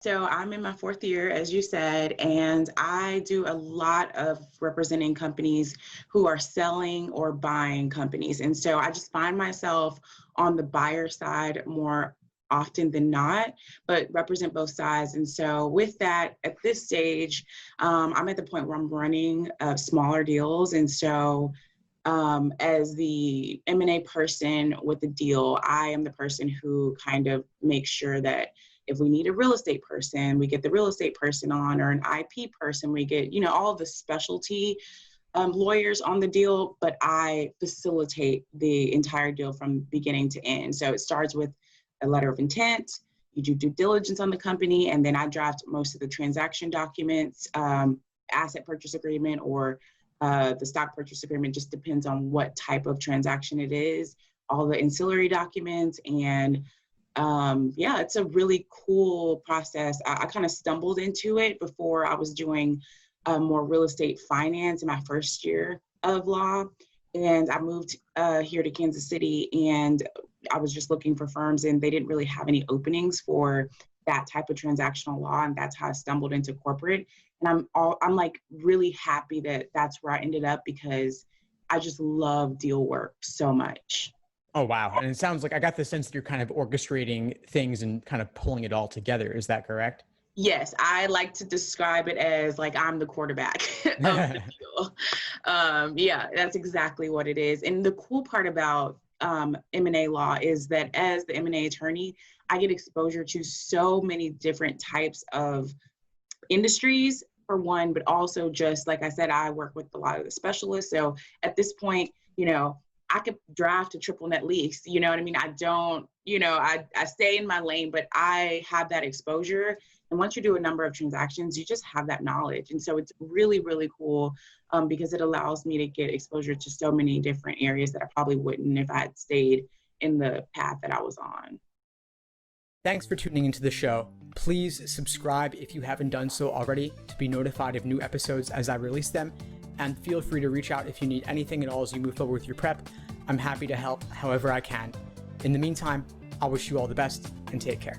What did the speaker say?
So I'm in my fourth year, as you said, and I do a lot of representing companies who are selling or buying companies. And so I just find myself on the buyer side more often than not, but represent both sides. And so with that, at this stage, I'm at the point where I'm running smaller deals. And so as the M&A person with the deal, I am the person who kind of makes sure that if we need a real estate person, we get the real estate person on, or an IP person, we get, all the specialty lawyers on the deal, but I facilitate the entire deal from beginning to end. So it starts with a letter of intent, you do due diligence on the company, and then I draft most of the transaction documents, asset purchase agreement, or the stock purchase agreement, just depends on what type of transaction it is, all the ancillary documents, and it's a really cool process. I kind of stumbled into it before I was doing more real estate finance in my first year of law. And I moved here to Kansas City, and I was just looking for firms, and they didn't really have any openings for that type of transactional law. And that's how I stumbled into corporate. And I'm like really happy that that's where I ended up, because I just love deal work so much. Oh, wow. And it sounds like I got the sense that you're kind of orchestrating things and kind of pulling it all together. Is that correct? Yes, I like to describe it as like I'm the quarterback of the deal. Yeah, that's exactly what it is. And the cool part about M&A law is that as the M&A attorney, I get exposure to so many different types of industries, for one, but also just like I said, I work with a lot of the specialists. So at this point, I could draft a triple net lease. You know what I mean? I don't, I stay in my lane, but I have that exposure. And once you do a number of transactions, you just have that knowledge. And so it's really, really cool because it allows me to get exposure to so many different areas that I probably wouldn't if I had stayed in the path that I was on. Thanks for tuning into the show. Please subscribe if you haven't done so already to be notified of new episodes as I release them. And feel free to reach out if you need anything at all as you move forward with your prep. I'm happy to help however I can. In the meantime, I wish you all the best and take care.